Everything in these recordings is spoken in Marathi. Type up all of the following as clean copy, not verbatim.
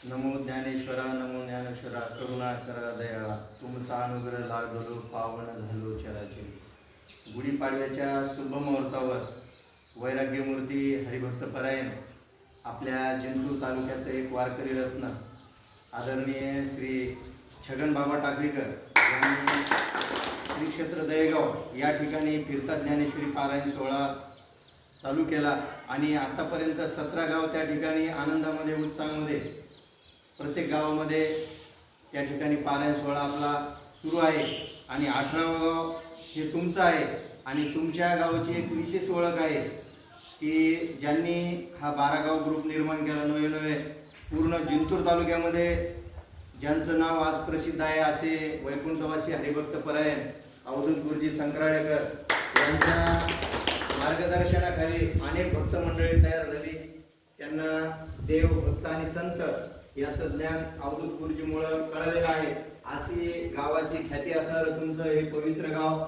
नमो ज्ञानेश्वरा, नमो ज्ञानेश्वरा, करुणा करा दयाळा, तुमचा अनुग्रह लाभलो पावन झालो चराचरी. गुढीपाडव्याच्या शुभ मुहूर्तावर वैराग्यमूर्ती हरिभक्तपरायण आपल्या जिंतूर तालुक्याचं एक वारकरी रत्न आदरणीय श्री छगनबाबा टाकळीकर यांनी श्री क्षेत्र दहेगाव या ठिकाणी फिरता ज्ञानेश्वरी पारायण सोहळा चालू केला आणि आतापर्यंत 17 गाव त्या ठिकाणी आनंदामध्ये उत्साहामध्ये प्रत्येक गावामध्ये त्या ठिकाणी पारायण सोहळा आपला सुरू आहे आणि 18वं गाव हे तुमचं आहे. आणि तुमच्या गावाची एक विशेष ओळख आहे की ज्यांनी हा 12 गाव ग्रुप निर्माण केला नवे पूर्ण जिंतूर तालुक्यामध्ये ज्यांचं नाव आज प्रसिद्ध आहे असे वैकुंठवासी हरिभक्तपरायण अवधूत गुरुजी संक्राळेकर यांच्या मार्गदर्शनाखाली अनेक भक्त मंडळी तयार झाली. त्यांना देव भक्त आणि संत याचं ज्ञान अवधूत गुरुजीमुळं कळलेलं आहे. अशी गावाची ख्याती असणारं तुमचं हे पवित्र गाव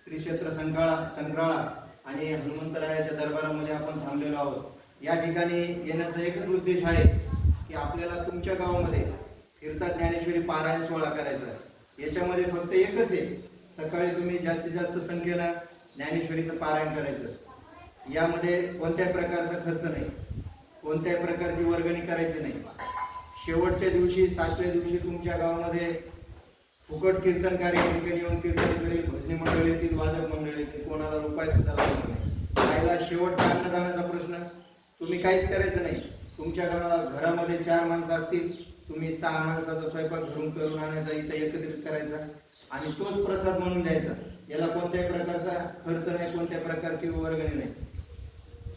श्री क्षेत्र संक्राळा आणि हनुमंतरायाच्या दरबारामध्ये आपण थांबलेलो आहोत. या ठिकाणी येण्याचा एकच उद्देश आहे की आपल्याला तुमच्या गावामध्ये फिरता ज्ञानेश्वरी पारायण सोहळा करायचा. याच्यामध्ये फक्त एकच आहे, सकाळी तुम्ही जास्तीत जास्त संख्येनं ज्ञानेश्वरीचं पारायण करायचं. यामध्ये कोणत्याही प्रकारचा खर्च नाही, कोणत्याही प्रकारची वर्गणी करायची नाही. शेवटच्या दिवशी 7व्या दिवशी तुमच्या गावामध्ये फुकट कीर्तनकारी ठिकाणी येऊन कीर्तन करेल, भजनी मंडळ येतील, वादक मंडळ येतील, कोणाला रुपये सुद्धा लागणार नाही. खायला शेवटच्या अन्नदानाचा प्रश्न तुम्ही काहीच करायचं नाही. तुमच्या घरामध्ये 4 माणसं असतील, तुम्ही 6 माणसाचा स्वयंपाक घरून करून आणायचा, इथं एकत्रित करायचा आणि तोच प्रसाद म्हणून द्यायचा. याला कोणत्याही प्रकारचा खर्च नाही, कोणत्याही प्रकारची वर्गणी नाही.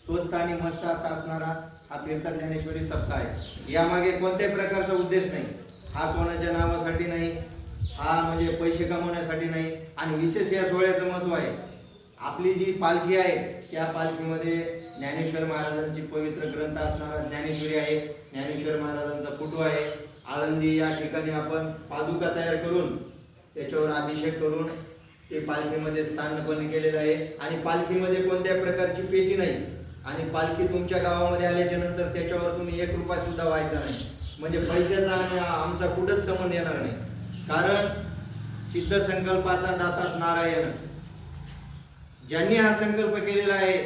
स्वस्त आणि मस्त असा असणारा हा फिरता ज्ञानेश्वरी सप्ताह आहे. यामागे कोणत्याही प्रकारचा उद्देश नाही. हा कोणाच्या नावासाठी नाही, हा म्हणजे पैसे कमवण्यासाठी नाही. आणि विशेष या सोहळ्याचं महत्व आहे, आपली जी पालखी आहे त्या पालखीमध्ये ज्ञानेश्वर महाराजांची पवित्र ग्रंथ असणारा ज्ञानेश्वरी आहे, ज्ञानेश्वर महाराजांचा फोटो आहे. आळंदी या ठिकाणी आपण पादुका तयार करून त्याच्यावर अभिषेक करून ते पालखीमध्ये स्थानपण केलेलं आहे. आणि पालखीमध्ये कोणत्याही प्रकारची पेटी नाही. आणि पालखी तुमच्या गावामध्ये आल्याच्या नंतर त्याच्यावर तुम्ही 1 रुपया सुद्धा व्हायचा नाही. म्हणजे पैशाचा आणि आमचा कुठंच संबंध येणार नाही. कारण सिद्ध संकल्पाचा दाता नारायण, ज्यांनी हा संकल्प केलेला आहे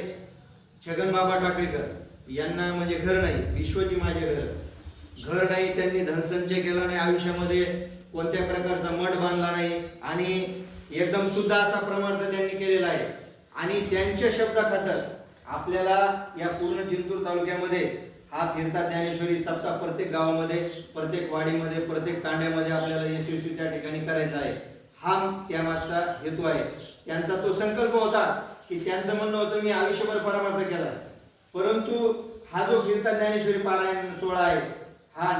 छगनबाबा टाकळीकर यांना म्हणजे घर नाही, विश्वची माझे घर नाही. त्यांनी धनसंचय केला नाही, आयुष्यामध्ये कोणत्या प्रकारचा मठ बांधला नाही आणि एकदम सुद्धा असा प्रमार्थ त्यांनी केलेला आहे. आणि त्यांच्या शब्दाखातर आपल्याला या पूर्ण जिंतूर तालुक्यामध्ये हा फिरता ज्ञानेश्वरी सप्ताह प्रत्येक गावामध्ये, प्रत्येक वाडीमध्ये, प्रत्येक तांड्यामध्ये आपल्याला यशस्वी त्या ठिकाणी करायचा आहे. हा त्यामागचा हेतू आहे. त्यांचा तो संकल्प होता की त्यांचं म्हणणं होतं मी आयुष्यभर परमार्थ केला, परंतु हा जो फिरता ज्ञानेश्वरी पारायण सोहळा आहे